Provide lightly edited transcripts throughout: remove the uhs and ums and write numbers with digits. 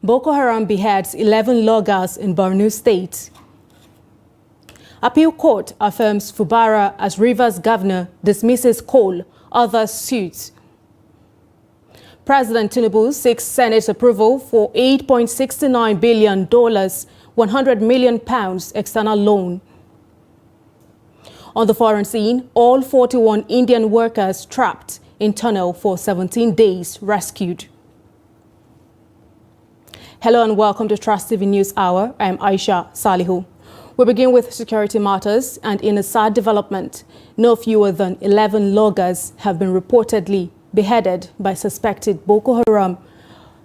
Boko Haram beheads 11 loggers in Borno State. Appeal Court affirms Fubara as Rivers governor dismisses Cole, others suits. President Tinubu seeks Senate approval for $8.69 billion, £100 million external loan. On the foreign scene, all 41 Indian workers trapped in tunnel for 17 days rescued. Hello and welcome to Trust TV News Hour. I'm Aisha Salihu. We begin with security matters, and in a sad development, no fewer than 11 loggers have been reportedly beheaded by suspected Boko Haram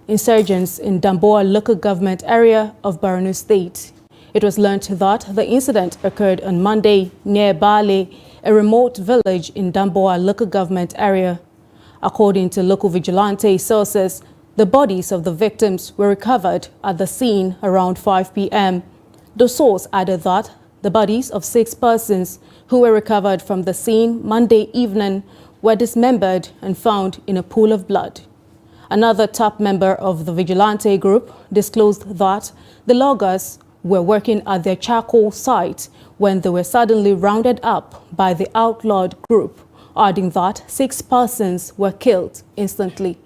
insurgents in Damboa local government area of Borno State. It was learned that the incident occurred on Monday near Bale, a remote village in Damboa local government area. According to local vigilante sources, the bodies of the victims were recovered at the scene around 5 p.m. The source added that the bodies of 6 persons who were recovered from the scene Monday evening were dismembered and found in a pool of blood. Another top member of the vigilante group disclosed that the loggers were working at their charcoal site when they were suddenly rounded up by the outlawed group, adding that 6 persons were killed instantly.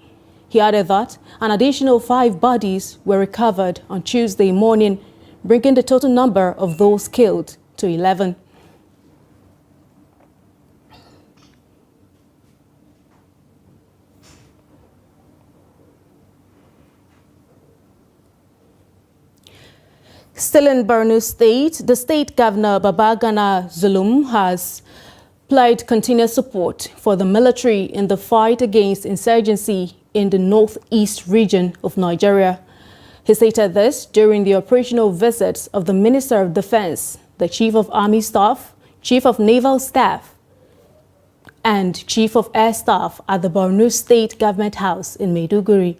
He added that an additional 5 bodies were recovered on Tuesday morning, bringing the total number of those killed to 11. Still in Borno State, the state governor Babagana Zulum has pledged continuous support for the military in the fight against insurgency in the northeast region of Nigeria. He stated this during the operational visits of the Minister of Defense, the Chief of Army Staff, Chief of Naval Staff, and Chief of Air Staff at the Borno State Government House in Maiduguri.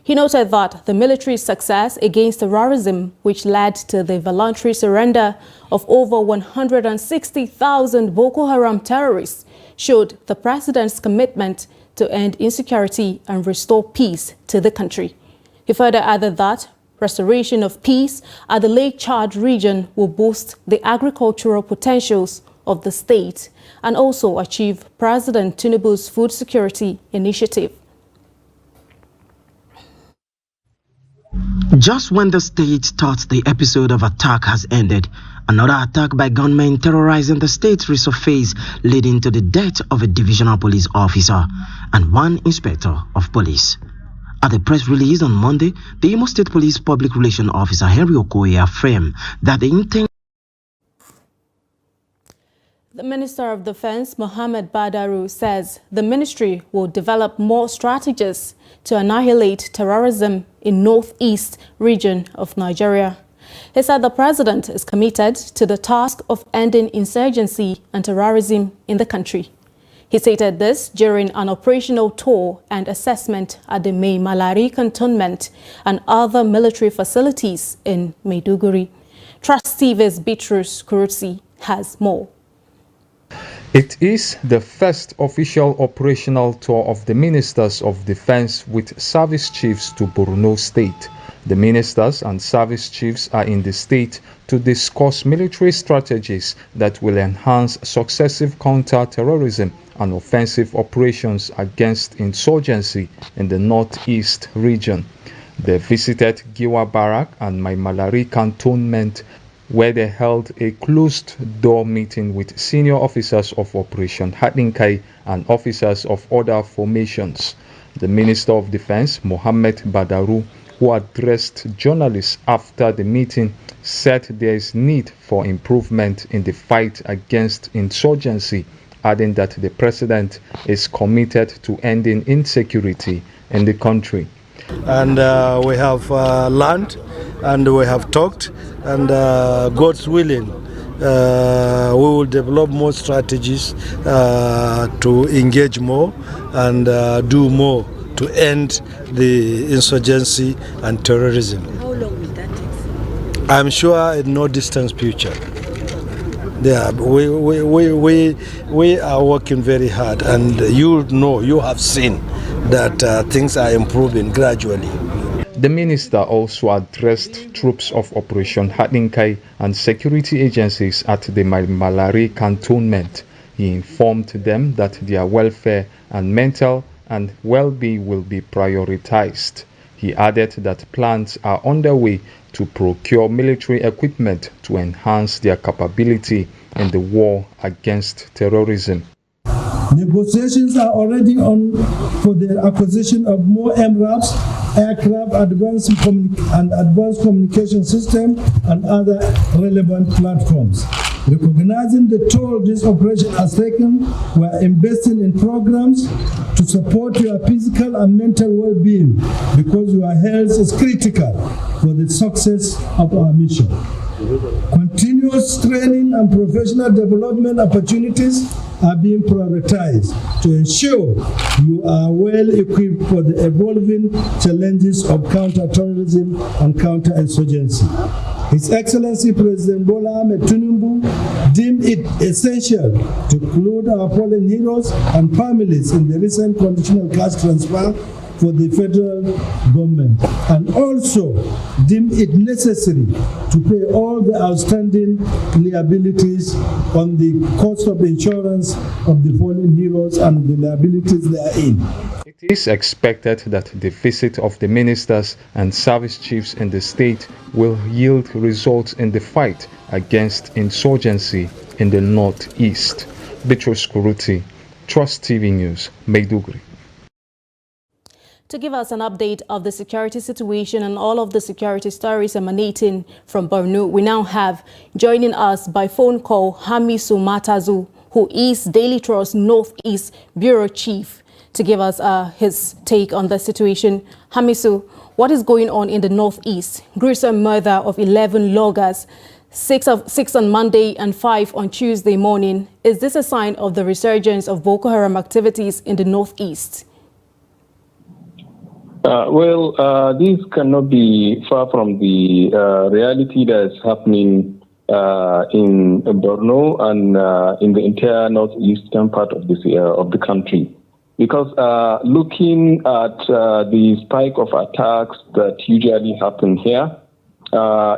He noted that the military's success against terrorism, which led to the voluntary surrender of over 160,000 Boko Haram terrorists, showed the president's commitment to end insecurity and restore peace to the country. He further added that restoration of peace at the Lake Chad region will boost the agricultural potentials of the state and also achieve President Tinubu's food security initiative. Just when the state thought the episode of attack has ended, another attack by gunmen terrorizing the state resurfaced, leading to the death of a divisional police officer and 1 inspector of police. At a press release on Monday, the Imo State Police Public Relations Officer Henry Okoye affirmed that the intent. The Minister of Defense, Mohammed Badaru, says the ministry will develop more strategies to annihilate terrorism in northeast region of Nigeria. He said the president is committed to the task of ending insurgency and terrorism in the country. He stated this during an operational tour and assessment at the Mai Malari cantonment and other military facilities in Maiduguri. Trust TV's Bitrus Kurutsi has more. It is the first official operational tour of the Ministers of Defense with service chiefs to Borno State. The ministers and service chiefs are in the state to discuss military strategies that will enhance successive counter-terrorism and offensive operations against insurgency in the northeast region. They visited Giwa Barak and Mai Malari cantonment, where they held a closed-door meeting with senior officers of Operation Hadinkai and officers of other formations. The Minister of Defense, Mohammed Badaru, who addressed journalists after the meeting, said there is need for improvement in the fight against insurgency, adding that the president is committed to ending insecurity in the country. And we have learned and we have talked, and God's willing, we will develop more strategies to engage more and do more to end the insurgency and terrorism. How long will that take? I'm sure in no distant future. Yeah, we are working very hard, and you know, you have seen that things are improving gradually. The minister also addressed troops of Operation Hadinkai and security agencies at the Malari cantonment. He informed them that their welfare and mental and well-being will be prioritized. He added that plans are underway to procure military equipment to enhance their capability in the war against terrorism. Negotiations are already on for the acquisition of more MRAPs, aircraft, advanced communication system, and other relevant platforms. Recognizing the toll this operation has taken, we are investing in programs to support your physical and mental well-being because your health is critical for the success of our mission. Continuous training and professional development opportunities are being prioritized to ensure you are well equipped for the evolving challenges of counter-terrorism and counterinsurgency. His Excellency President Bola Ahmed Tinubu deemed it essential to include our fallen heroes and families in the recent conditional cash transfer for the federal government, and also deemed it necessary to pay all the outstanding liabilities on the cost of insurance of the fallen heroes and the liabilities therein. It is expected that the visit of the ministers and service chiefs in the state will yield results in the fight against insurgency in the northeast. Bitrus Kuruti, Trust TV News, Maiduguri. To give us an update of the security situation and all of the security stories emanating from Borno, we now have joining us by phone call Hamisu Matazu, who is Daily Trust Northeast Bureau Chief, to give us his take on the situation. Hamisu, what is going on in the Northeast? Gruesome murder of 11 loggers, 6 on Monday and 5 on Tuesday morning. Is this a sign of the resurgence of Boko Haram activities in the Northeast? This cannot be far from the reality that is happening in Borno and in the entire northeastern part of the country. Because looking at the spike of attacks that usually happen here,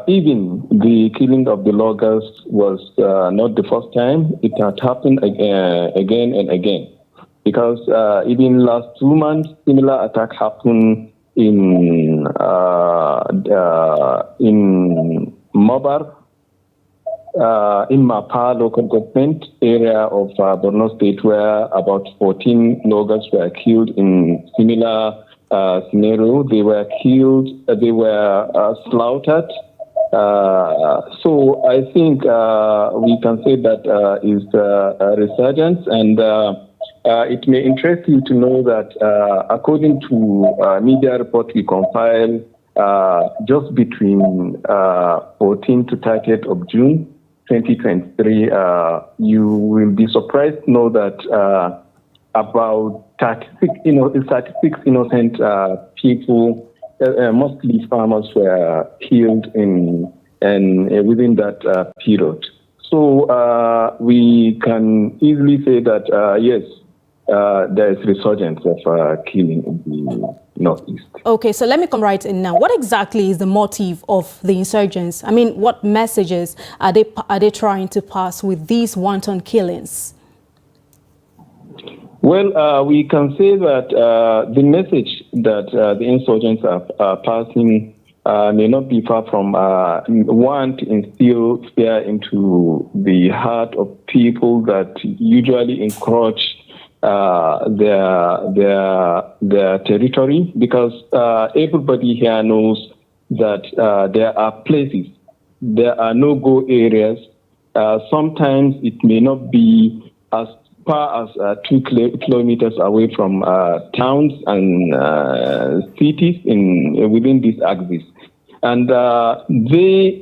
even the killing of the loggers was not the first time. It had happened again and again. Because even last 2 months, similar attack happened in Mobar, in Mapa local government area of Borno State, where about 14 loggers were killed in similar scenario. They were killed, they were slaughtered. So I think we can say that is a resurgence, and it may interest you to know that according to media report we compiled just between 14 to 30th of June 2023, you will be surprised to know that about 36 innocent people, mostly farmers, were killed within that period. So we can easily say that yes, there is resurgence of killing in the northeast. Okay, so let me come right in now. What exactly is the motive of the insurgents? I mean, what messages are they trying to pass with these wanton killings? Well, we can say that the message that the insurgents are passing may not be far from one to instill fear into the heart of people that usually encroach their territory, because everybody here knows that there are places, there are no-go areas. Sometimes it may not be as far as 2 kilometers away from towns and cities within this axis. And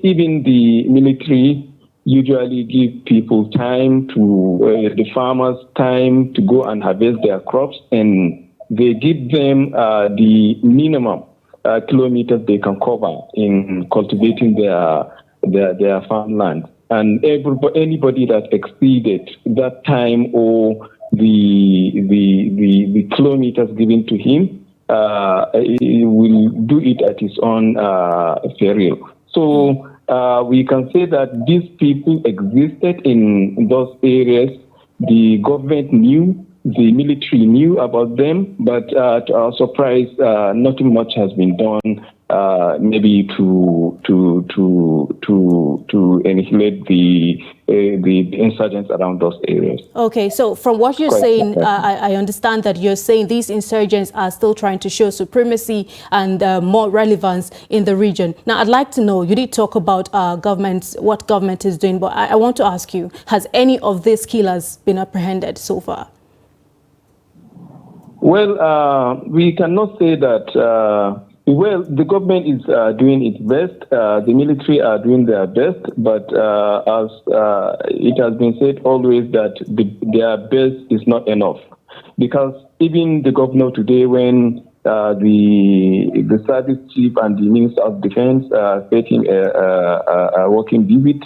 even the military usually give people time the farmers time to go and harvest their crops, and they give them the minimum kilometers they can cover in cultivating their farmland. And anybody that exceeded that time or the kilometers given to him will do it at its own peril. So we can say that these people existed in those areas. The government knew, the military knew about them, but to our surprise, nothing much has been done. Maybe to annihilate the insurgents around those areas. Okay, so from what you're saying, I understand that you're saying these insurgents are still trying to show supremacy and more relevance in the region. Now, I'd like to know, you did talk about what government is doing, but I want to ask you, has any of these killers been apprehended so far? Well, we cannot say that. Well, the government is doing its best. The military are doing their best, but as it has been said always that their best is not enough, because even the governor today, when the service chief and the minister of defense taking a working visit,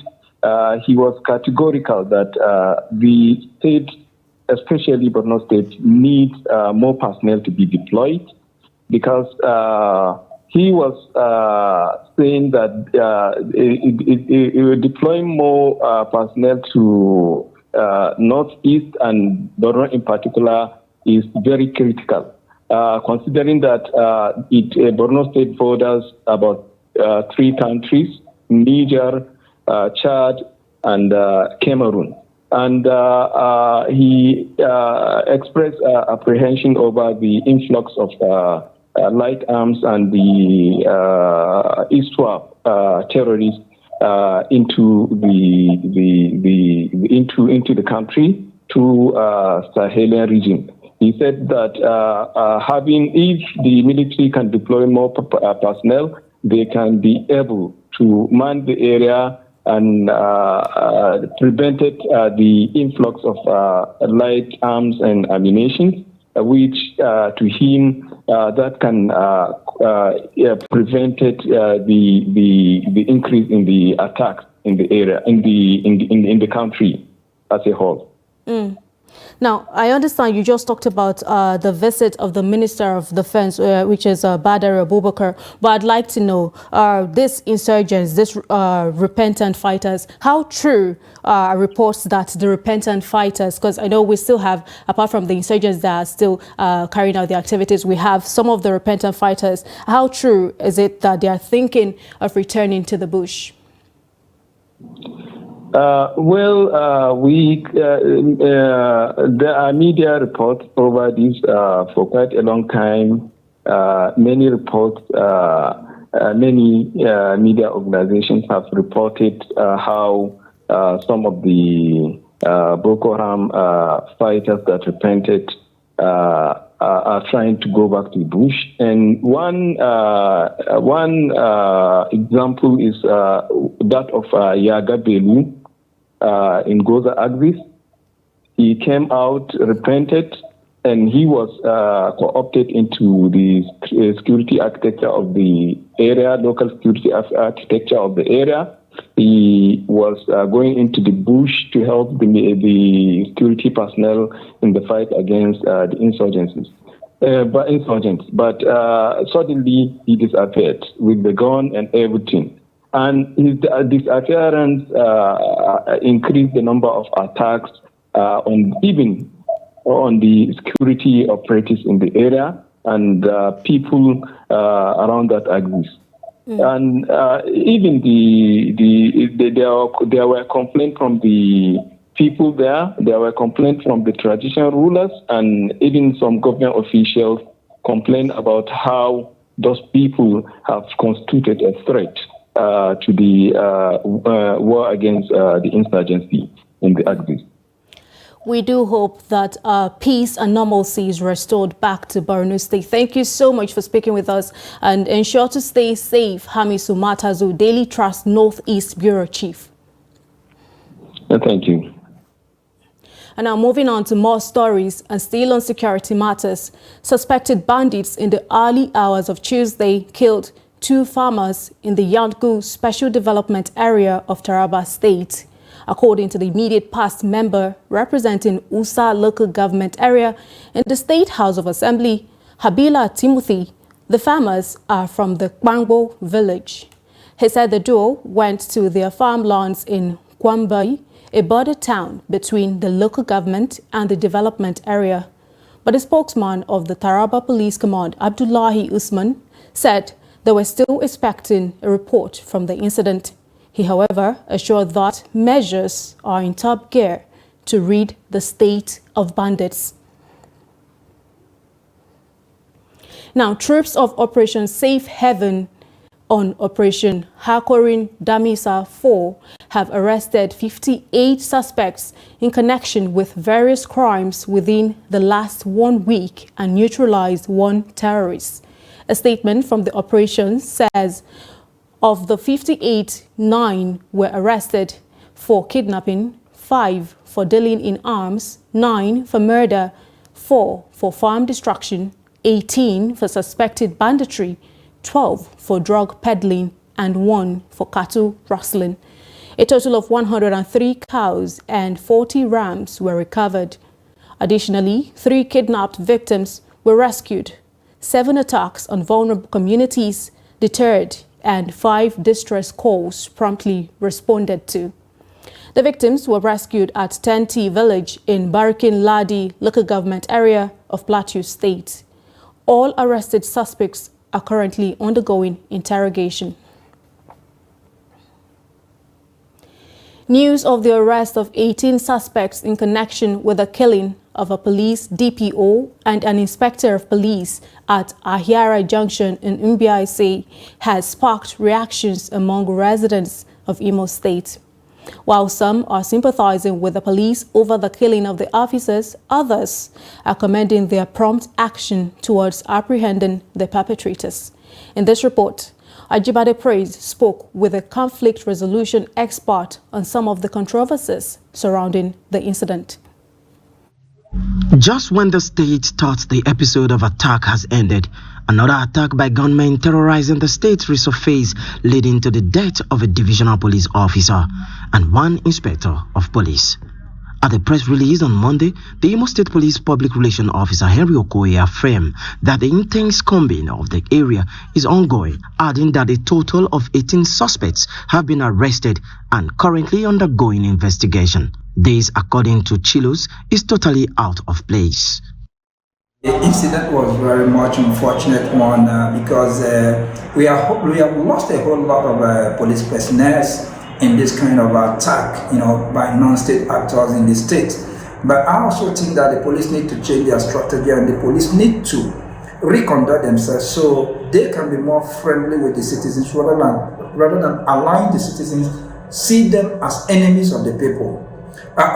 he was categorical that the state, especially Borno State, needs more personnel to be deployed. Because he was saying that deploying more personnel to Northeast and Borno in particular is very critical, considering that Borno State borders about 3 countries, Niger, Chad, and Cameroon. And he expressed apprehension over the influx of light arms and the ISWAP terrorists into the country to Sahelian region. He said that if the military can deploy more personnel, they can be able to man the area and prevented the influx of light arms and ammunition, which to him that can prevented the increase in the attacks in the area in the country as a whole. Now, I understand you just talked about the visit of the Minister of Defense, which is Badar Abubakar, but I'd like to know, these insurgents, these repentant fighters, how true are reports that the repentant fighters, because I know we still have, apart from the insurgents that are still carrying out the activities, we have some of the repentant fighters. How true is it that they are thinking of returning to the bush? There are media reports over this for quite a long time. Many reports, many media organizations have reported how some of the Boko Haram fighters that repented are trying to go back to the bush. And one example is that of Yaga Belu in Goza Axis. He came out, repented, and he was co-opted into the security architecture of the area, local security architecture of the area. He was going into the bush to help the security personnel in the fight against the insurgents. But suddenly he disappeared with the gun and everything. And his disappearance increased the number of attacks on the security operatives in the area and people around that axis. And even there were complaints from the people there. There were complaints from the traditional rulers, and even some government officials complained about how those people have constituted a threat to the war against the insurgency in the axis. We do hope that peace and normalcy is restored back to Borno State. Thank you so much for speaking with us, and ensure to stay safe. Hamisu Matazu, Daily Trust Northeast Bureau Chief. Thank you. And now moving on to more stories and still on security matters. Suspected bandits in the early hours of Tuesday killed 2 farmers in the Yantgu Special Development Area of Taraba State. According to the immediate past member representing Usa local government area in the State House of Assembly, Habila Timothy. The farmers are from the Kwangbo village. He said the duo went to their farmlands in Kwambai, a border town between the local government and the development area. But the spokesman of the Taraba Police Command, Abdullahi Usman, said they were still expecting a report from the incident. He, however, assured that measures are in top gear to rid the state of bandits. Now, troops of Operation Safe Haven on Operation Hakorin Damisa 4 have arrested 58 suspects in connection with various crimes within the last 1 week and neutralized 1 terrorist. A statement from the operation says of the 58, 9 were arrested for kidnapping, 5 for dealing in arms, 9 for murder, 4 for farm destruction, 18 for suspected banditry, 12 for drug peddling, and 1 for cattle rustling. A total of 103 cows and 40 rams were recovered. Additionally, 3 kidnapped victims were rescued, 7 attacks on vulnerable communities deterred, and 5 distress calls promptly responded to. The victims were rescued at Tenti village in Barikin Ladi local government area of Plateau State. All arrested suspects are currently undergoing interrogation. News of the arrest of 18 suspects in connection with the killing of a police DPO and an inspector of police at Ahiara Junction in Mbiaise has sparked reactions among residents of Imo State. While some are sympathizing with the police over the killing of the officers, others are commending their prompt action towards apprehending the perpetrators. In this report, Ajibade Praise spoke with a conflict resolution expert on some of the controversies surrounding the incident. Just when the state thought the episode of attack has ended, another attack by gunmen terrorizing the state resurfaced, leading to the death of a divisional police officer and 1 inspector of police. At a press release on Monday, the Imo State Police Public Relations Officer Henry Okoye affirmed that the intense combing of the area is ongoing, adding that a total of 18 suspects have been arrested and currently undergoing investigation. This, according to Chilos, is totally out of place. The incident was very much unfortunate one because we have lost a whole lot of police personnel in this kind of attack, by non-state actors in the state. But I also think that the police need to change their strategy and the police need to reconduct themselves so they can be more friendly with the citizens rather than allowing the citizens see them as enemies of the people.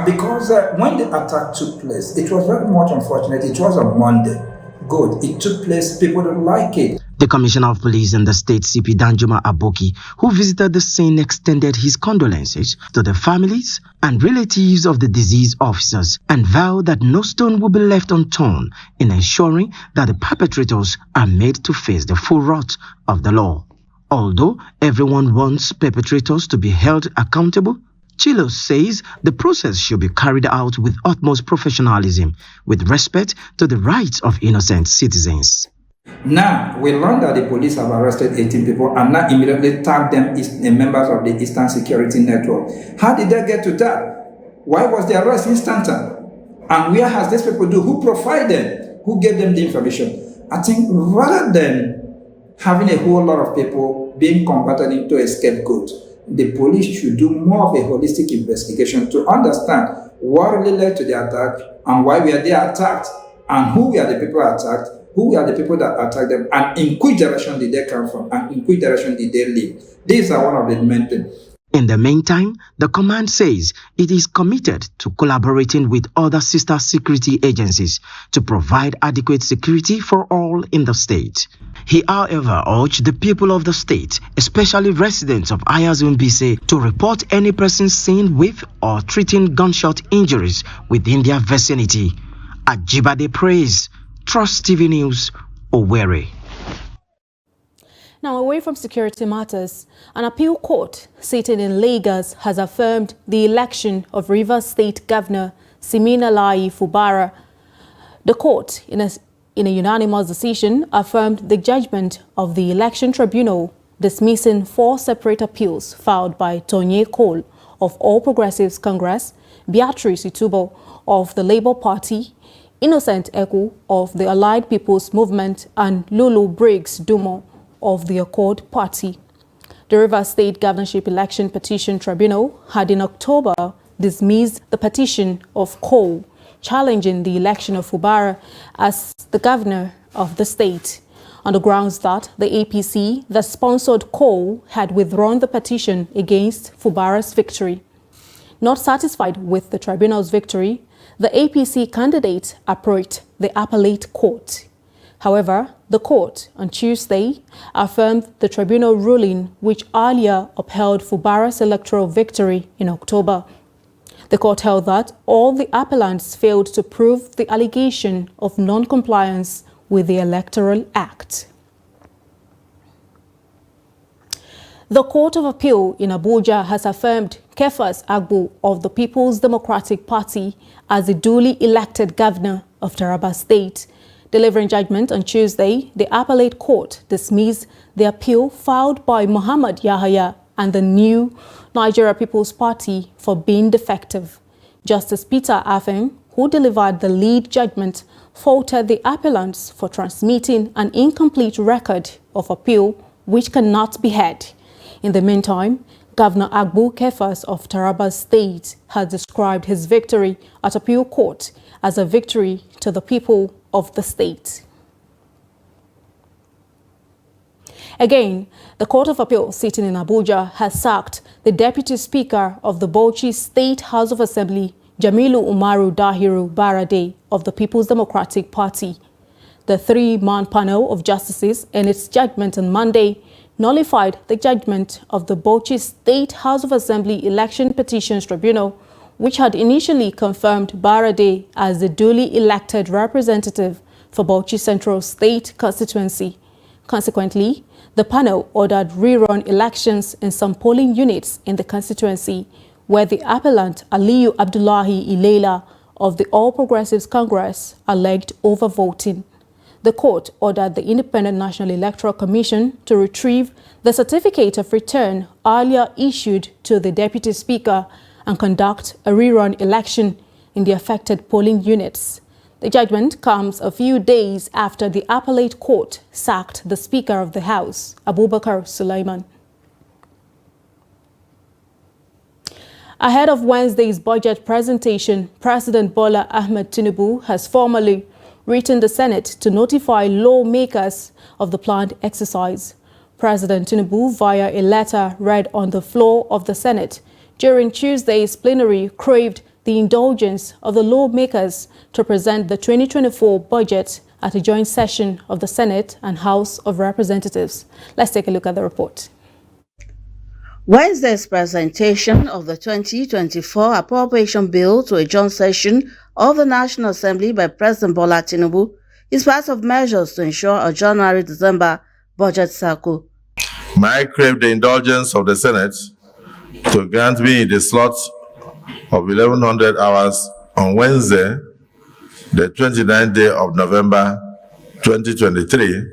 Because when the attack took place, it was very much unfortunate. It was on Monday. Good. It took place. People don't like it. The Commissioner of Police in the state, CP Danjuma Aboki, who visited the scene, extended his condolences to the families and relatives of the deceased officers and vowed that no stone will be left unturned in ensuring that the perpetrators are made to face the full wrath of the law. Although everyone wants perpetrators to be held accountable, Chilos says the process should be carried out with utmost professionalism, with respect to the rights of innocent citizens. Now, we learned that the police have arrested 18 people and now immediately tagged them as members of the Eastern Security Network. How did they get to that? Why was the arrest instantaneous? And where has these people do? Who provided them? Who gave them the information? I think rather than having a whole lot of people being converted into a scapegoat, the police should do more of a holistic investigation to understand what really led to the attack and why were they attacked and who were the people attacked, who were the people that attacked them, and in which direction did they come from and in which direction did they live. These are one of the main things. In the meantime, the command says it is committed to collaborating with other sister security agencies to provide adequate security for all in the state. He, however, urged the people of the state, especially residents of Ayazun Bise, to report any person seen with or treating gunshot injuries within their vicinity. Ajibade Praise, Trust TV News, Owerri. Now, away from security matters, an appeal court sitting in Lagos has affirmed the election of Rivers State Governor Siminalayi Fubara. The court, in a in a unanimous decision, affirmed the judgment of the Election Tribunal dismissing 4 separate appeals filed by Tonye Cole of All Progressives Congress, Beatrice Itubo of the Labour Party, Innocent Eku of the Allied People's Movement, and Lulu Briggs Dumo of the Accord Party. The Rivers State Governorship Election Petition Tribunal had in October dismissed the petition of Cole challenging the election of Fubara as the governor of the state, on the grounds that the APC that sponsored Cole had withdrawn the petition against Fubara's victory. Not satisfied with the tribunal's victory, the APC candidate approached the appellate court. However, the court on Tuesday affirmed the tribunal ruling which earlier upheld Fubara's electoral victory in October. The court held that all the appellants failed to prove the allegation of non-compliance with the Electoral Act. The Court of Appeal in Abuja has affirmed Kefas Agbo of the People's Democratic Party as the duly elected governor of Taraba State. Delivering judgment on Tuesday, the appellate court dismissed the appeal filed by Muhammad Yahaya and the new Nigeria People's Party for being defective. Justice Peter Afeng, who delivered the lead judgment, faulted the appellants for transmitting an incomplete record of appeal which cannot be heard. In the meantime, Governor Agbo Kefas of Taraba State has described his victory at appeal court as a victory to the people of the state. Again, the Court of Appeal sitting in Abuja has sacked the Deputy Speaker of the Bauchi State House of Assembly, Jamilu Umaru Dahiru Barade of the People's Democratic Party. The 3-man panel of justices in its judgment on Monday nullified the judgment of the Bauchi State House of Assembly Election Petitions Tribunal, which had initially confirmed Barade as the duly elected representative for Bauchi Central State constituency. Consequently, the panel ordered rerun elections in some polling units in the constituency, where the appellant Aliyu Abdullahi Ilela of the All Progressives Congress alleged overvoting. The court ordered the Independent National Electoral Commission to retrieve the certificate of return earlier issued to the Deputy Speaker and conduct a rerun election in the affected polling units. The judgment comes a few days after the appellate court sacked the Speaker of the House, Abubakar Sulaiman. Ahead of Wednesday's budget presentation, President Bola Ahmed Tinubu has formally written the Senate to notify lawmakers of the planned exercise. President Tinubu, via a letter read on the floor of the Senate during Tuesday's plenary, craved the indulgence of the lawmakers to present the 2024 budget at a joint session of the Senate and House of Representatives. Let's take a look at the report. Wednesday's presentation of the 2024 appropriation bill to a joint session of the National Assembly by President Bola Tinubu is part of measures to ensure a January-December budget cycle. I crave the indulgence of the Senate to grant me the slot of 1100 hours on Wednesday, the 29th day of November 2023,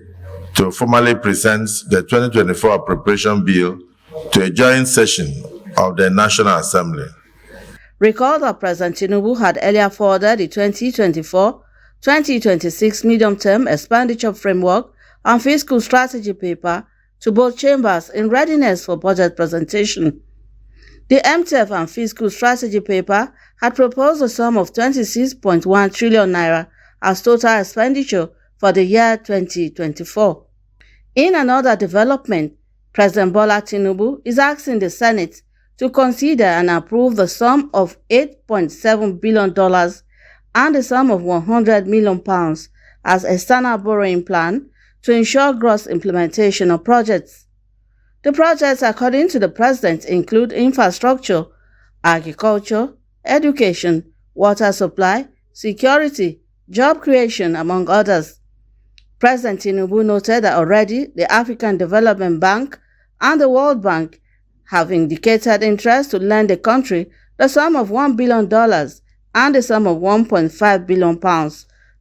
to formally present the 2024 appropriation bill to a joint session of the National Assembly. Recall that President Tinubu had earlier forwarded the 2024-2026 medium-term expenditure framework and fiscal strategy paper to both chambers in readiness for budget presentation. The MTF and fiscal strategy paper had proposed a sum of 26.1 trillion naira as total expenditure for the year 2024. In another development, President Bola Tinubu is asking the Senate to consider and approve the sum of $8.7 billion and the sum of £100 million as external borrowing plan to ensure gross implementation of projects. The projects, according to the President, include infrastructure, agriculture, education, water supply, security, job creation, among others. President Tinubu noted that already the African Development Bank and the World Bank have indicated interest to lend the country the sum of $1 billion and the sum of £1.5 billion,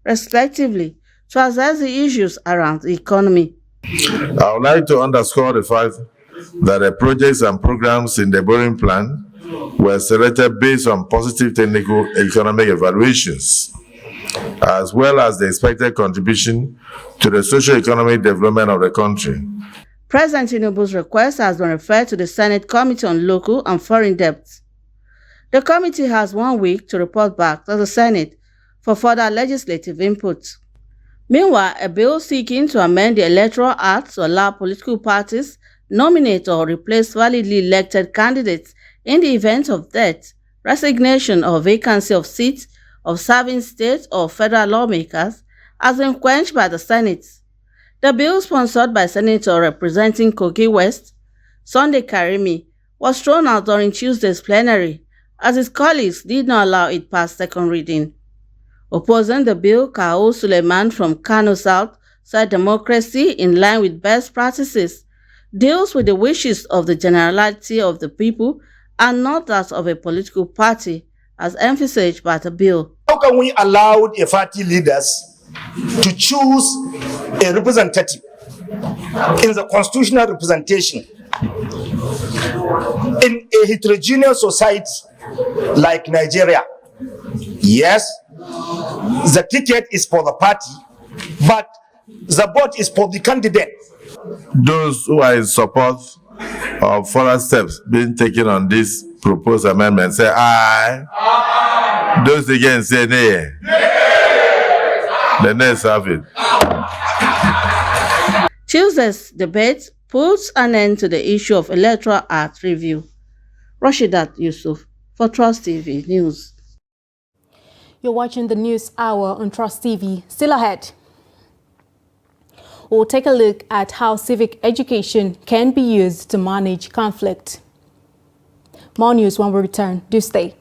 respectively, to assess the issues around the economy. I would like to underscore the fact that the projects and programs in the borrowing plan were selected based on positive technical economic evaluations, as well as the expected contribution to the socio-economic development of the country. President Tinubu's request has been referred to the Senate Committee on Local and Foreign Debts. The committee has 1 week to report back to the Senate for further legislative input. Meanwhile, a bill seeking to amend the Electoral Act to allow political parties nominate or replace validly elected candidates in the event of death, resignation, or vacancy of seats of serving state or federal lawmakers has been quenched by the Senate. The bill, sponsored by Senator representing Kogi West, Sunday Karimi, was thrown out during Tuesday's plenary as his colleagues did not allow it past second reading. Opposing the bill, Kao Suleiman from Kano South said democracy, in line with best practices, deals with the wishes of the generality of the people and not that of a political party, as emphasized by the bill. How can we allow the party leaders to choose a representative in the constitutional representation in a heterogeneous society like Nigeria? Yes, the ticket is for the party, but the vote is for the candidate. Those who are in support of further steps being taken on this proposed amendment say aye. Aye. Those against say nay. The nays have it. Tuesday's debate puts an end to the issue of Electoral Act review. Rashidat Yusuf for Trust TV News. You're watching the News Hour on Trust TV. Still ahead, we'll take a look at how civic education can be used to manage conflict. More news when we return. Do stay.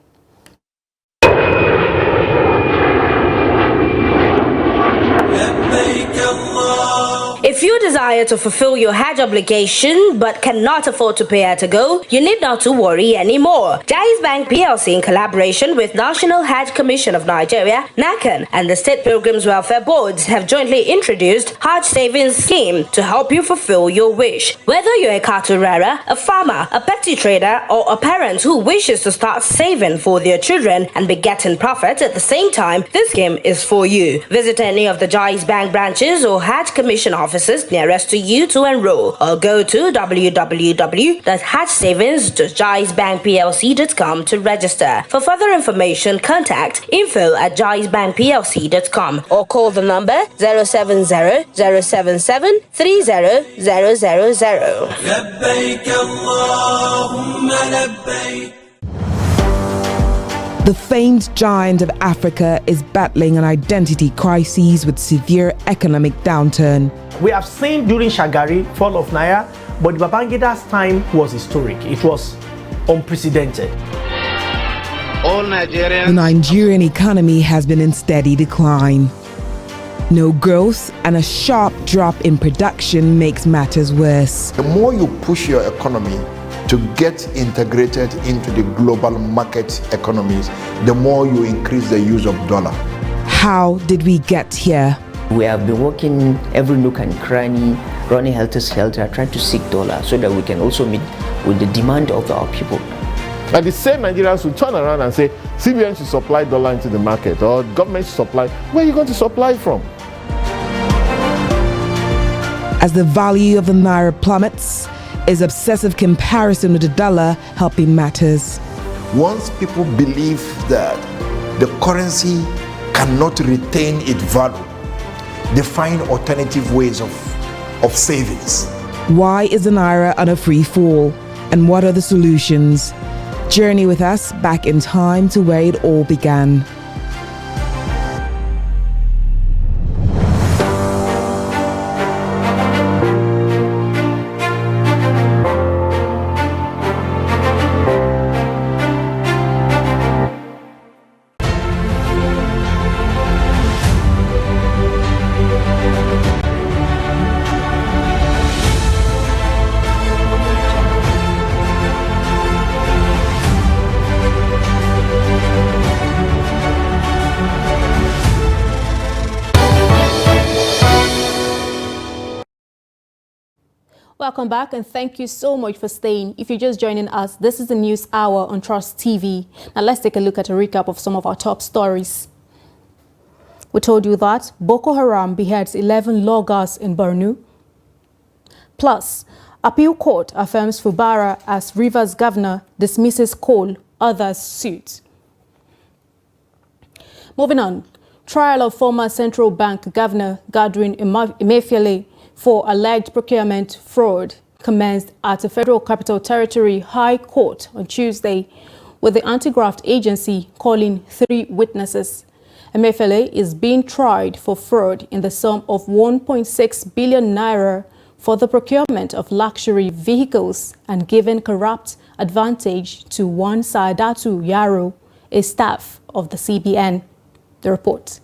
If you desire to fulfill your Hajj obligation but cannot afford to pay at a go, you need not to worry anymore. Jaiz Bank PLC, in collaboration with National Hajj Commission of Nigeria, NACAN, and the State Pilgrims Welfare Boards have jointly introduced Hajj Savings Scheme to help you fulfill your wish. Whether you're a cattle rearer, a farmer, a petty trader, or a parent who wishes to start saving for their children and be getting profit at the same time, this scheme is for you. Visit any of the Jaiz Bank branches or Hajj Commission offices nearest to you to enroll, or go to www.hajsavings.jaizbankplc.com to register. For further information, contact info@jaizbankplc.com or call the number 070-077-30000. The famed giant of Africa is battling an identity crisis with severe economic downturn. We have seen during Shagari, fall of Naira, but Babangida's time was historic. It was unprecedented. The Nigerian economy has been in steady decline. No growth and a sharp drop in production makes matters worse. The more you push your economy to get integrated into the global market economies, the more you increase the use of dollar. How did we get here? We have been working every nook and cranny, running helter-skelter, trying to seek dollar so that we can also meet with the demand of our people. But the same Nigerians will turn around and say, CBN should supply dollar into the market, or government should supply. Where are you going to supply from? As the value of the Naira plummets, is obsessive comparison with the dollar helping matters? Once people believe that the currency cannot retain its value, they find alternative ways of savings. Why is the Naira on a free fall? And what are the solutions? Journey with us back in time to where it all began. Welcome back and thank you so much for staying. If you're just joining us, this is the News Hour on Trust TV. Now let's take a look at a recap of some of our top stories. We told you that Boko Haram beheads 11 loggers in Borno. Plus, appeal court affirms Fubara as Rivers governor dismisses Cole, others suit. Moving on, trial of former central bank governor Godwin Emefiele for alleged procurement fraud commenced at the Federal Capital Territory High Court on Tuesday, with the anti-graft agency calling 3 witnesses. Emefiele is being tried for fraud in the sum of 1.6 billion naira for the procurement of luxury vehicles and given corrupt advantage to one Saadatu Yaro, a staff of the CBN. The report.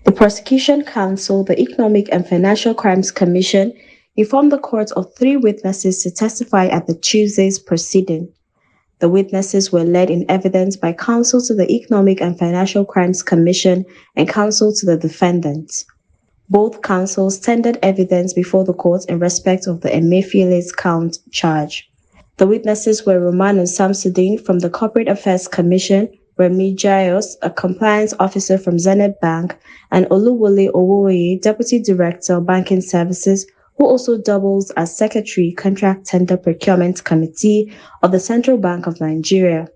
The Prosecution Counsel, the Economic and Financial Crimes Commission, informed the court of 3 witnesses to testify at the Tuesday's proceeding. The witnesses were led in evidence by counsel to the Economic and Financial Crimes Commission and counsel to the defendants. Both counsels tendered evidence before the court in respect of the Emefiele's count charge. The witnesses were Roman Samsudeen from the Corporate Affairs Commission, Remi Jaios, a compliance officer from Zenith Bank, and Oluwole Owoye, Deputy Director, Banking Services, who also doubles as Secretary, Contract Tender Procurement Committee of the Central Bank of Nigeria.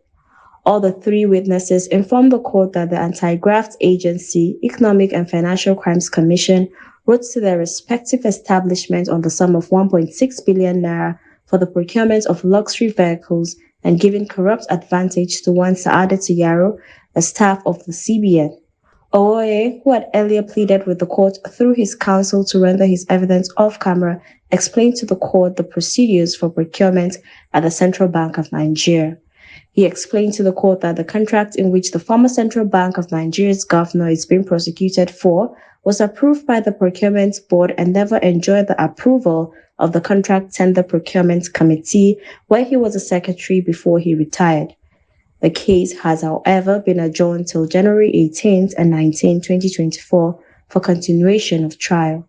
All the 3 witnesses informed the court that the Anti-Graft Agency, Economic and Financial Crimes Commission, wrote to their respective establishments on the sum of 1.6 billion naira for the procurement of luxury vehicles and giving corrupt advantage to one Saadatu Yaro, a staff of the CBN. Owoye, who had earlier pleaded with the court through his counsel to render his evidence off-camera, explained to the court the procedures for procurement at the Central Bank of Nigeria. He explained to the court that the contract in which the former Central Bank of Nigeria's governor is being prosecuted for was approved by the Procurement Board and never enjoyed the approval of the Contract Tender Procurement Committee, where he was a secretary before he retired. The case has, however, been adjourned till January 18th and 19, 2024 for continuation of trial.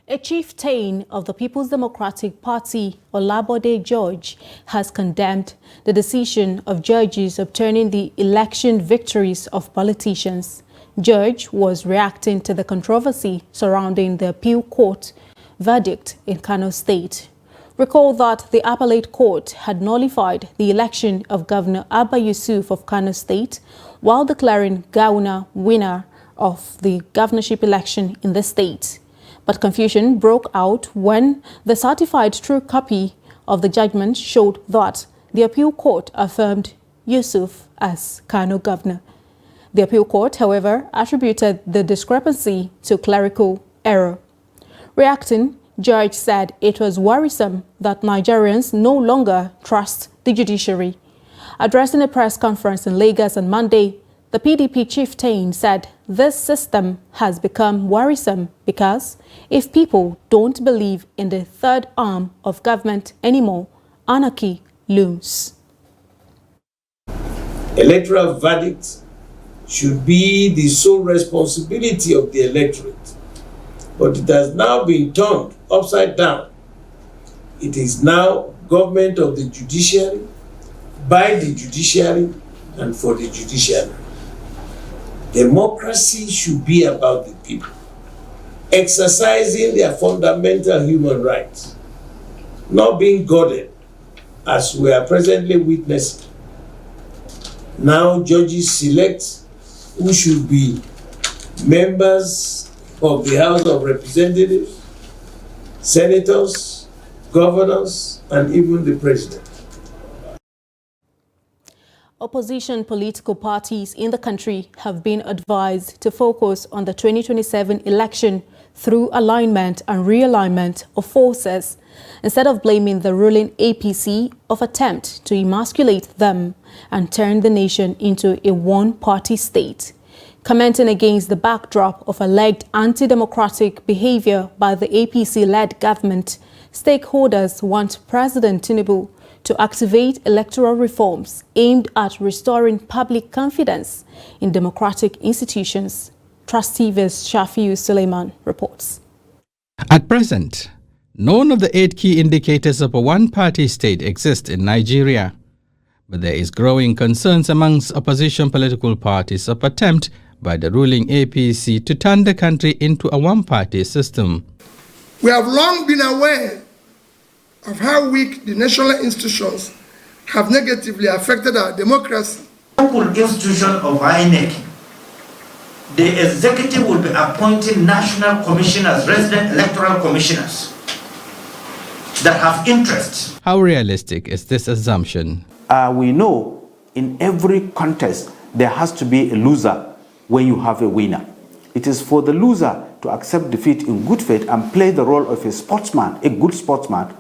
A chieftain of the People's Democratic Party, Olabode George, has condemned the decision of judges obtaining the election victories of politicians. George was reacting to the controversy surrounding the appeal court verdict in Kano State. Recall that the appellate court had nullified the election of Governor Abba Yusuf of Kano State while declaring Gawuna winner of the governorship election in the state. But confusion broke out when the certified true copy of the judgment showed that the appeal court affirmed Yusuf as Kano governor. The appeal court, however, attributed the discrepancy to clerical error. Reacting, George said it was worrisome that Nigerians no longer trust the judiciary. Addressing a press conference in Lagos on Monday, the PDP chieftain said this system has become worrisome because if people don't believe in the third arm of government anymore, anarchy looms. Electoral verdicts should be the sole responsibility of the electorate, but it has now been turned upside down. It is now government of the judiciary, by the judiciary, and for the judiciary. Democracy should be about the people, exercising their fundamental human rights, not being guarded, as we are presently witnessing. Now judges select who should be members of the House of Representatives, senators, governors, and even the president. Opposition political parties in the country have been advised to focus on the 2027 election through alignment and realignment of forces, instead of blaming the ruling APC of attempt to emasculate them and turn the nation into a one-party state. Commenting against the backdrop of alleged anti-democratic behavior by the APC-led government, stakeholders want President Tinubu to activate electoral reforms aimed at restoring public confidence in democratic institutions. Trust TV's Shafiu Suleiman reports. At present, none of the 8 key indicators of a one-party state exist in Nigeria. But there is growing concerns amongst opposition political parties of attempt by the ruling APC to turn the country into a one-party system. We have long been aware of how weak the national institutions have negatively affected our democracy. The institution of INEC, the executive will be appointing national commissioners, resident electoral commissioners that have interest. How realistic is this assumption? We know in every contest there has to be a loser when you have a winner. It is for the loser to accept defeat in good faith and play the role of a sportsman, a good sportsman,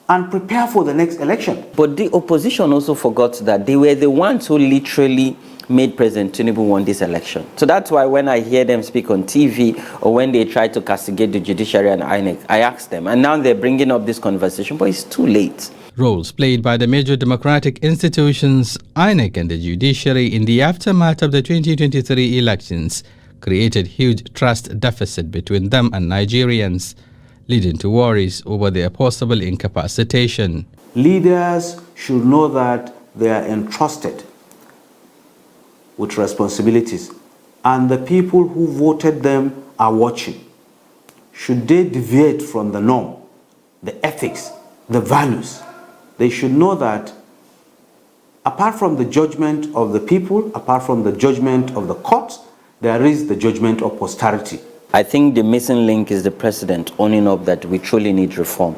and prepare for the next election. But the opposition also forgot that they were the ones who literally made President Tinubu won this election. So that's why when I hear them speak on TV or when they try to castigate the judiciary and INEC, I ask them, and now they're bringing up this conversation, but it's too late. Roles played by the major democratic institutions, INEC and the judiciary in the aftermath of the 2023 elections created huge trust deficit between them and Nigerians, leading to worries over their possible incapacitation. Leaders should know that they are entrusted with responsibilities, and the people who voted them are watching. Should they deviate from the norm, the ethics, the values, they should know that apart from the judgment of the people, apart from the judgment of the courts, there is the judgment of posterity. I think the missing link is the president owning up that we truly need reform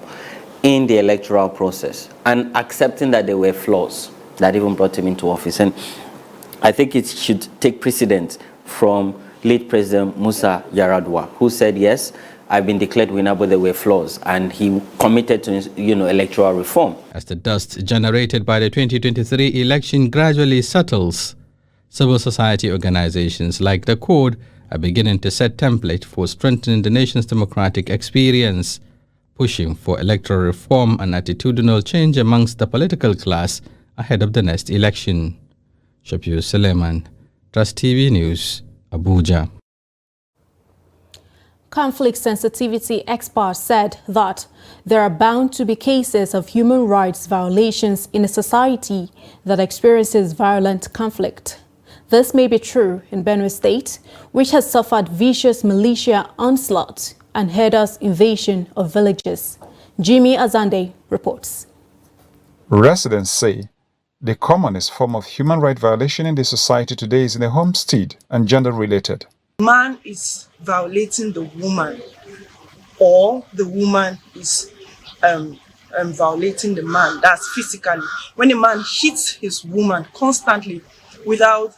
in the electoral process and accepting that there were flaws that even brought him into office. And I think it should take precedence from late President Musa Yar'Adua, who said, yes, I've been declared winner, but there were flaws, and he committed to, electoral reform. As the dust generated by the 2023 election gradually settles, civil society organizations like the Code are beginning to set template for strengthening the nation's democratic experience, pushing for electoral reform and attitudinal change amongst the political class ahead of the next election. Shafiu Suleiman, Trust TV News, Abuja. Conflict sensitivity experts said that there are bound to be cases of human rights violations in a society that experiences violent conflict. This may be true in Borno State, which has suffered vicious militia onslaught and herders' invasion of villages. Jimmy Azande reports. Residents say the commonest form of human rights violation in the society today is in the homestead and gender-related. Man is violating the woman, or the woman is violating the man. That's physically. When a man hits his woman constantly without,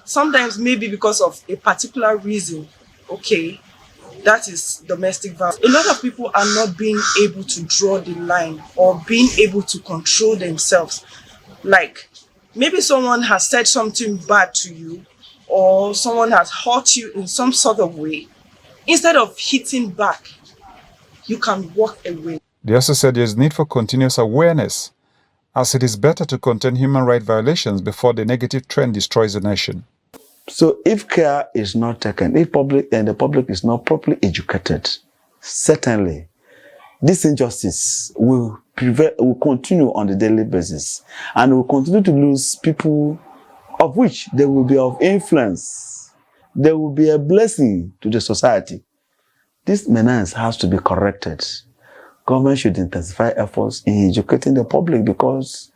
sometimes maybe because of a particular reason, okay, that is domestic violence. A lot of people are not being able to draw the line or being able to control themselves. Like, maybe someone has said something bad to you, or someone has hurt you in some sort of way. Instead of hitting back, you can walk away. They also said there is need for continuous awareness, as it is better to contain human rights violations before the negative trend destroys the nation. So if care is not taken, if the public is not properly educated, certainly this injustice will continue on a daily basis, and will continue to lose people of which they will be of influence. They will be a blessing to the society. This menace has to be corrected. Government should intensify efforts in educating the public, because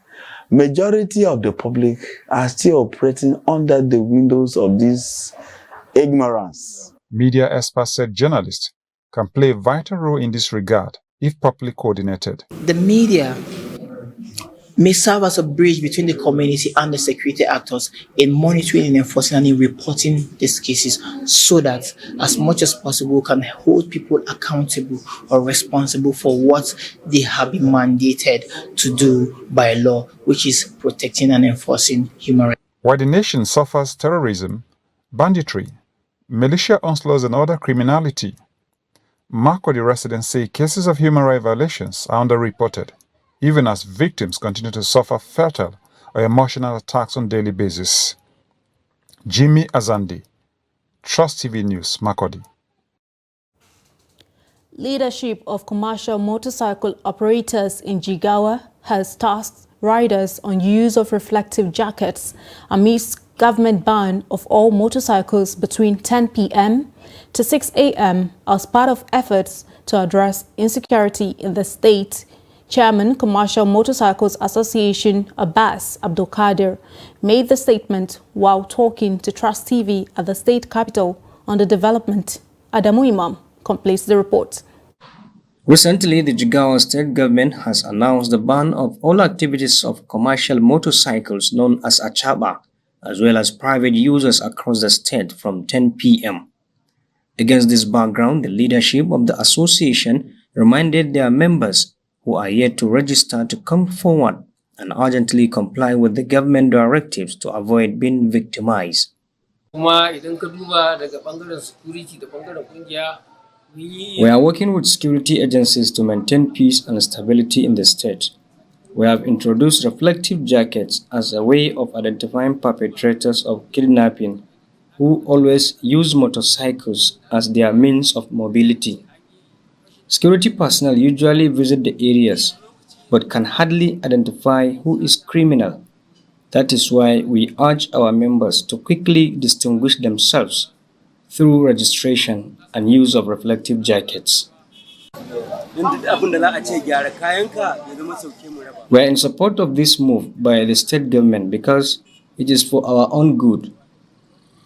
majority of the public are still operating under the windows of this ignorance. Media experts said journalists can play a vital role in this regard if properly coordinated. The media may serve as a bridge between the community and the security actors in monitoring and enforcing and in reporting these cases, so that as much as possible we can hold people accountable or responsible for what they have been mandated to do by law, which is protecting and enforcing human rights. While the nation suffers terrorism, banditry, militia onslaughts and other criminality, Makurdi residents say cases of human rights violations are underreported, even as victims continue to suffer fatal or emotional attacks on a daily basis. Jimmy Azandi, Trust TV News, Makurdi. Leadership of commercial motorcycle operators in Jigawa has tasked riders on use of reflective jackets amidst government ban of all motorcycles between 10 p.m. to 6 a.m. as part of efforts to address insecurity in the state. Chairman, Commercial Motorcycles Association Abbas Abdul Qadir made the statement while talking to Trust TV at the state capital on the development. Adamu Imam completes the report. Recently, the Jigawa state government has announced the ban of all activities of commercial motorcycles known as achaba, as well as private users across the state from 10 p.m. Against this background, the leadership of the association reminded their members who are yet to register to come forward and urgently comply with the government directives to avoid being victimized. We are working with security agencies to maintain peace and stability in the state. We have introduced reflective jackets as a way of identifying perpetrators of kidnapping who always use motorcycles as their means of mobility. Security personnel usually visit the areas but can hardly identify who is criminal. That is why we urge our members to quickly distinguish themselves through registration and use of reflective jackets. We are in support of this move by the state government because it is for our own good.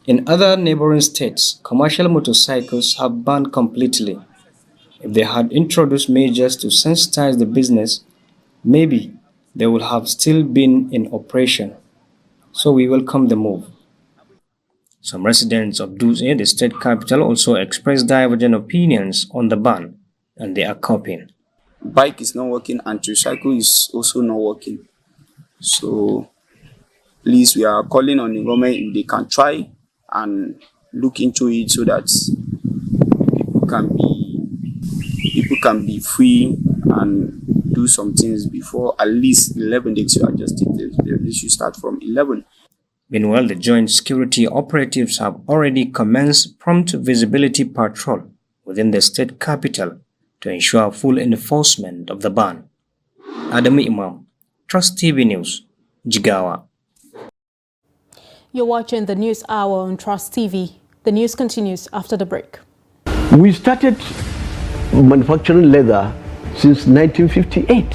In other neighboring states, commercial motorcycles have banned completely. If they had introduced measures to sensitize the business, maybe they would have still been in operation. So we welcome the move. Some residents of Dutse, the state capital, also expressed divergent opinions on the ban, and they are coping. Bike is not working and tricycle is also not working. So please, we are calling on the government if they can try and look into it so that people can be free and do some things before at least 11 days to adjust it. They should start from 11. Meanwhile, the joint security operatives have already commenced prompt visibility patrol within the state capital to ensure full enforcement of the ban. Adamu Imam, Trust TV News, Jigawa. You're watching the News Hour on Trust TV. The news continues after the break. We started manufacturing leather since 1958.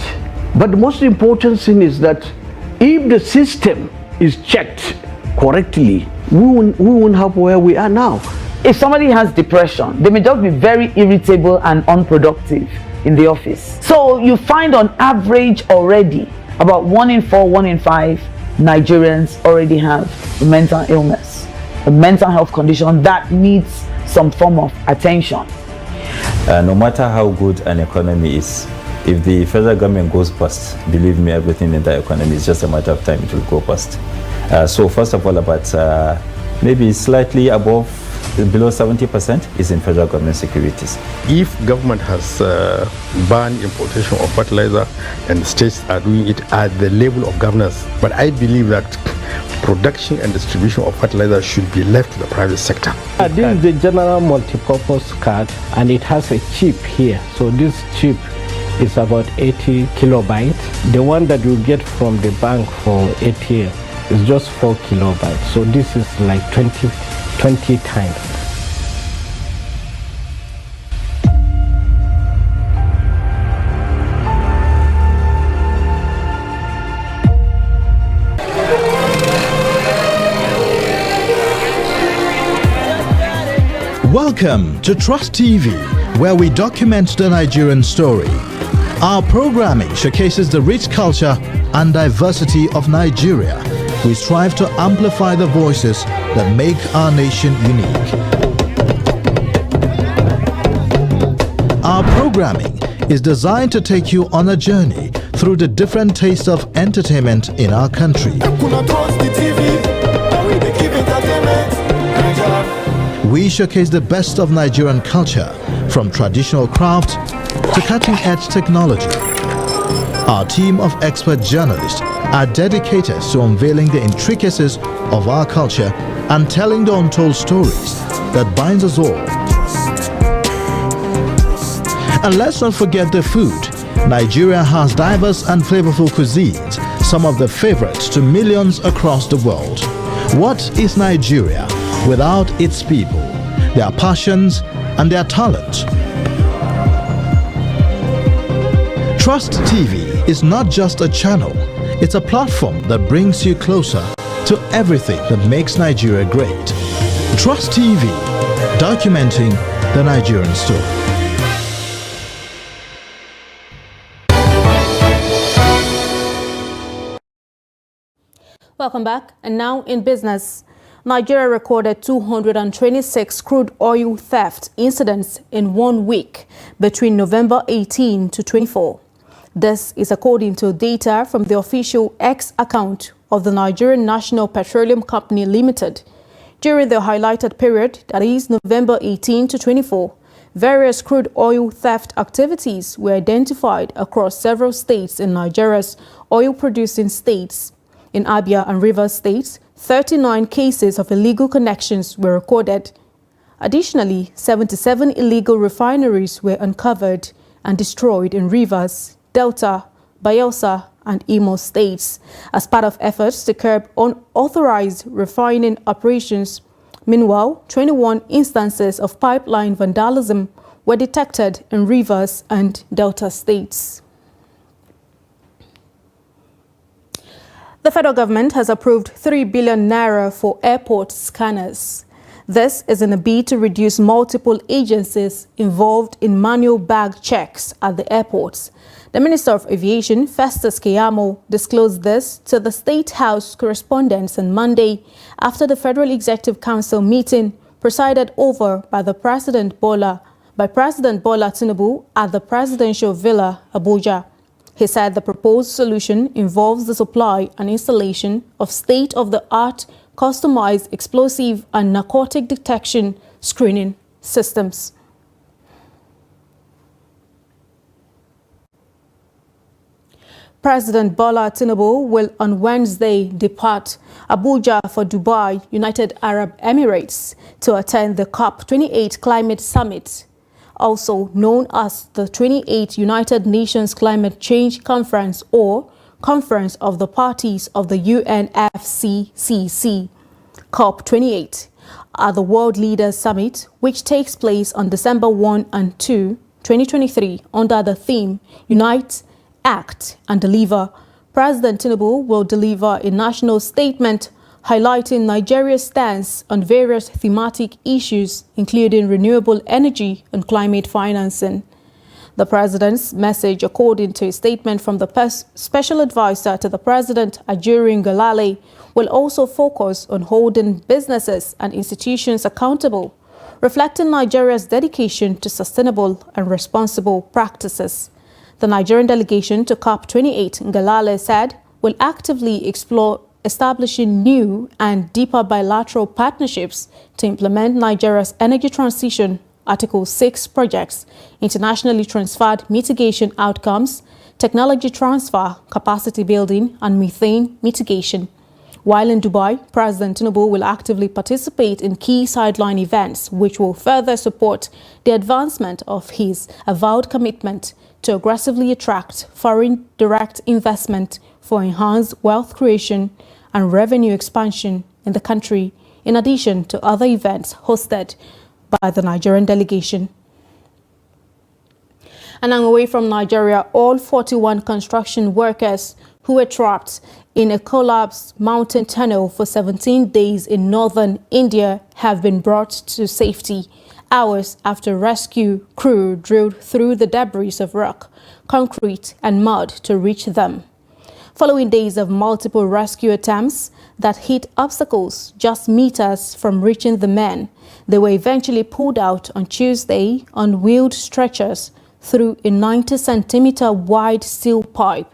But the most important thing is that if the system is checked correctly, we won't have where we are now. If somebody has depression, they may just be very irritable and unproductive in the office. So you find on average already about 1 in 4, 1 in 5 Nigerians already have a mental illness, a mental health condition that needs some form of attention. No matter how good an economy is, if the federal government goes bust, believe me, everything in the economy is just a matter of time it will go bust. So first of all, about maybe slightly above, below 70% is in federal government securities. If government has banned importation of fertilizer and states are doing it at the level of governance, but I believe that production and distribution of fertilizer should be left to the private sector. This is the general multi-purpose card and it has a chip here. So this chip is about 80 kilobytes. The one that you get from the bank for ATM is just 4 kilobytes. So this is like 20 times. Welcome to Trust TV, where we document the Nigerian story. Our programming showcases the rich culture and diversity of Nigeria. We strive to amplify the voices that make our nation unique. Our programming is designed to take you on a journey through the different tastes of entertainment in our country. We showcase the best of Nigerian culture, from traditional craft to cutting-edge technology. Our team of expert journalists are dedicated to unveiling the intricacies of our culture and telling the untold stories that binds us all. And let's not forget the food. Nigeria has diverse and flavorful cuisines, some of the favorites to millions across the world. What is Nigeria without its people, their passions and their talent? Trust TV is not just a channel, it's a platform that brings you closer to everything that makes Nigeria great. Trust TV, documenting the Nigerian story. Welcome back. And now in business, Nigeria recorded 226 crude oil theft incidents in 1 week between November 18 to 24. This is according to data from the official X account of the Nigerian National Petroleum Company Limited. During the highlighted period, that is November 18 to 24, various crude oil theft activities were identified across several states in Nigeria's oil-producing states. In Abia and Rivers states, 39 cases of illegal connections were recorded. Additionally, 77 illegal refineries were uncovered and destroyed in Rivers, Delta, Bayelsa, and Imo states as part of efforts to curb unauthorized refining operations. Meanwhile, 21 instances of pipeline vandalism were detected in Rivers and Delta states. The federal government has approved 3 billion naira for airport scanners. This is in a bid to reduce multiple agencies involved in manual bag checks at the airports. The Minister of Aviation, Festus Keyamo, disclosed this to the State House correspondents on Monday after the Federal Executive Council meeting presided over by President Bola Tinubu at the Presidential Villa, Abuja. He said the proposed solution involves the supply and installation of state-of-the-art customized explosive and narcotic detection screening systems. President Bola Tinubu will on Wednesday depart Abuja for Dubai, United Arab Emirates, to attend the COP28 Climate Summit, also known as the 28th United Nations Climate Change Conference or Conference of the Parties of the UNFCCC. COP28 are the World Leaders Summit, which takes place on December 1 and 2, 2023, under the theme Unite, Act and Deliver. President Tinubu will deliver a national statement highlighting Nigeria's stance on various thematic issues, including renewable energy and climate financing. The president's message, according to a statement from the special advisor to the president, Ajuri Ngalale, will also focus on holding businesses and institutions accountable, reflecting Nigeria's dedication to sustainable and responsible practices. The Nigerian delegation to COP28, Ngalale said, will actively explore establishing new and deeper bilateral partnerships to implement Nigeria's energy transition Article 6 projects, internationally transferred mitigation outcomes, technology transfer, capacity building, and methane mitigation. While in Dubai, President Tinubu will actively participate in key sideline events, which will further support the advancement of his avowed commitment to aggressively attract foreign direct investment for enhanced wealth creation and revenue expansion in the country, in addition to other events hosted by the Nigerian delegation. And away from Nigeria, all 41 construction workers who were trapped in a collapsed mountain tunnel for 17 days in northern India have been brought to safety hours after rescue crew drilled through the debris of rock, concrete and mud to reach them. Following days of multiple rescue attempts that hit obstacles just meters from reaching the men, they were eventually pulled out on Tuesday on wheeled stretchers through a 90-centimeter wide steel pipe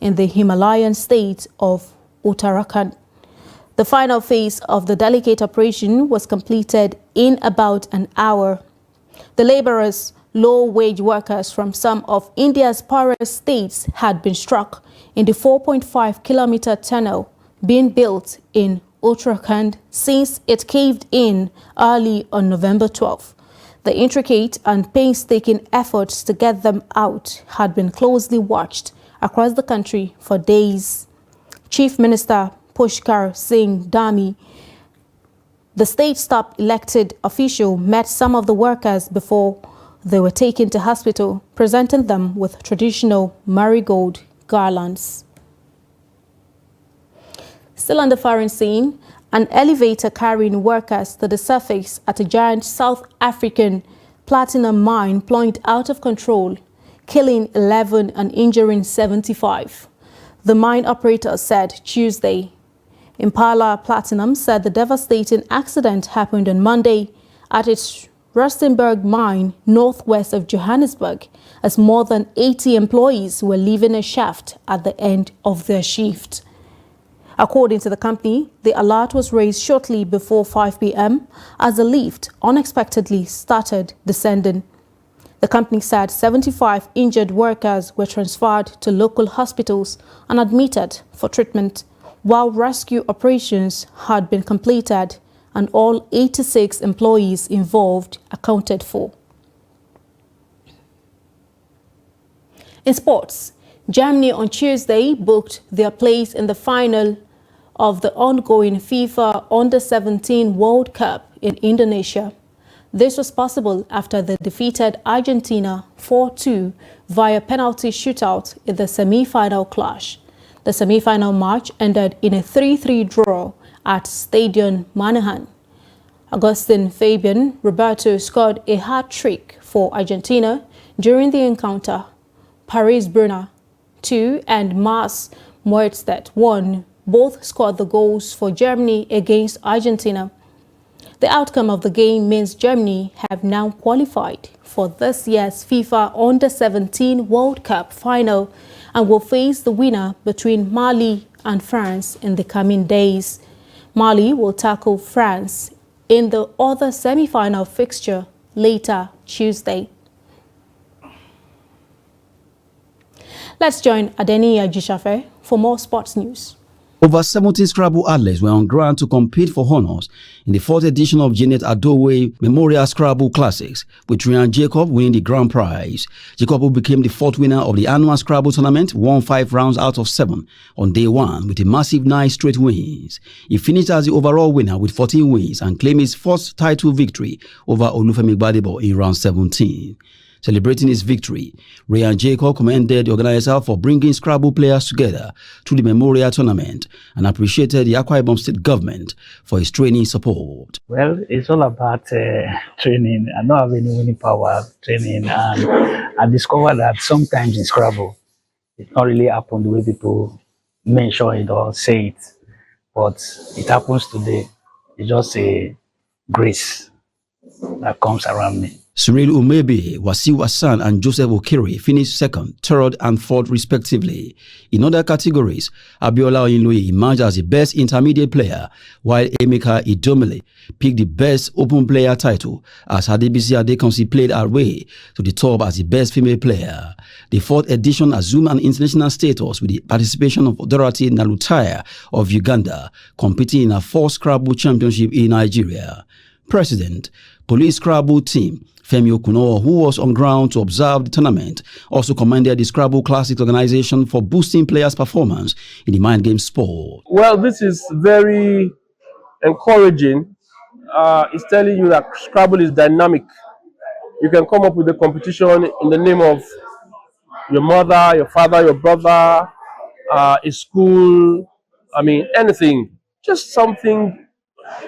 in the Himalayan state of Uttarakhand. The final phase of the delicate operation was completed in about an hour. The laborers, low-wage workers from some of India's poorest states, had been struck in the 4.5-kilometer tunnel being built in Uttarakhand since it caved in early on November 12. The intricate and painstaking efforts to get them out had been closely watched across the country for days. Chief Minister Pushkar Singh Dhami, the state's top elected official, met some of the workers before they were taken to hospital, presenting them with traditional marigold garlands. Still on the foreign scene, an elevator carrying workers to the surface at a giant South African platinum mine plunged out of control, killing 11 and injuring 75. The mine operator said Tuesday. Impala Platinum said the devastating accident happened on Monday at its Rustenburg mine northwest of Johannesburg, as more than 80 employees were leaving a shaft at the end of their shift. According to the company, the alert was raised shortly before 5 p.m. as the lift unexpectedly started descending. The company said 75 injured workers were transferred to local hospitals and admitted for treatment, while rescue operations had been completed and all 86 employees involved accounted for. In sports, Germany on Tuesday booked their place in the final of the ongoing FIFA Under-17 World Cup in Indonesia. This was possible after they defeated Argentina 4-2 via penalty shootout in the semi-final clash. The semi-final match ended in a 3-3 draw at Stadion Manahan. Agustin Fabian Roberto scored a hat-trick for Argentina during the encounter. Paris Brunner, 2, and Mars Moerstedt, 1, both scored the goals for Germany against Argentina. The outcome of the game means Germany have now qualified for this year's FIFA Under-17 World Cup final and will face the winner between Mali and France in the coming days. Mali will tackle France in the other semi-final fixture later Tuesday. Let's join Adeni Ajishafe for more sports news. Over 70 Scrabble athletes were on ground to compete for honors in the 4th edition of Janet Adowe Memorial Scrabble Classics, with Ryan Jacob winning the grand prize. Jacob, who became the 4th winner of the annual Scrabble tournament, won 5 rounds out of 7 on day 1 with a massive 9 straight wins. He finished as the overall winner with 14 wins and claimed his first title victory over Olufemi Gbadebo in round 17. Celebrating his victory, Ryan Jacob commended the organizer for bringing Scrabble players together through the memorial tournament and appreciated the Akwa Ibom State government for its training support. Well, it's all about training. I don't have any winning power training, and I discovered that sometimes in Scrabble, it not really happen the way people mention it or say it, but it happens today. It's just a grace that comes around me. Cyril Umebe, Wasiu Hassan and Joseph Okiri finished 2nd, 3rd and 4th respectively. In other categories, Abiola Oyinloye emerged as the best intermediate player, while Emeka Idomele picked the best open player title as Adebisi Adekansi played her way to the top as the best female player. The 4th edition assumed an international status with the participation of Dorothy Nalutaya of Uganda, competing in her 4th Scrabble championship in Nigeria. President, Police Scrabble team Femi Okunowo, who was on ground to observe the tournament, also commended the Scrabble Classics organization for boosting players' performance in the mind game sport. Well, this is very encouraging. It's telling you that Scrabble is dynamic. You can come up with a competition in the name of your mother, your father, your brother, a school, anything. Just something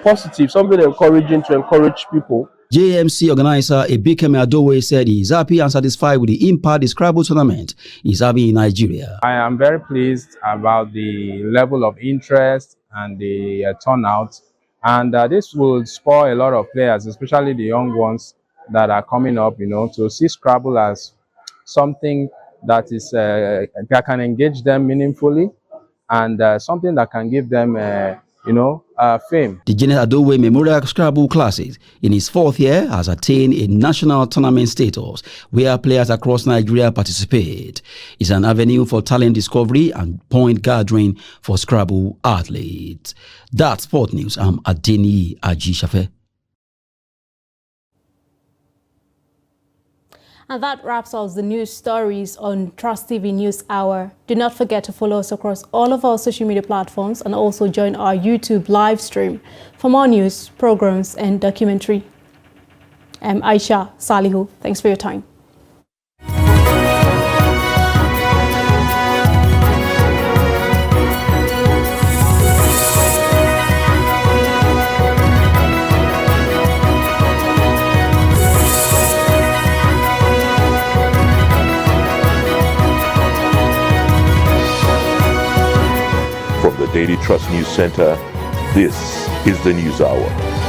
positive, something encouraging to encourage people. JMC organizer Ebikeme Adowe said he is happy and satisfied with the impact the Scrabble tournament is having in Nigeria. I am very pleased about the level of interest and the turnout, and this will spur a lot of players, especially the young ones that are coming up, to see Scrabble as something that is that can engage them meaningfully, and something that can give them fame. The Janet Adowe Memorial Scrabble Classic in its 4th year has attained a national tournament status where players across Nigeria participate. It's an avenue for talent discovery and point gathering for Scrabble athletes. That's Sport News. I'm Adeni Ajishafe. And that wraps up the news stories on Trust TV News Hour. Do not forget to follow us across all of our social media platforms and also join our YouTube live stream for more news, programs, and documentary. I'm Aisha Salihu. Thanks for your time. From the Daily Trust News Center, this is the News Hour.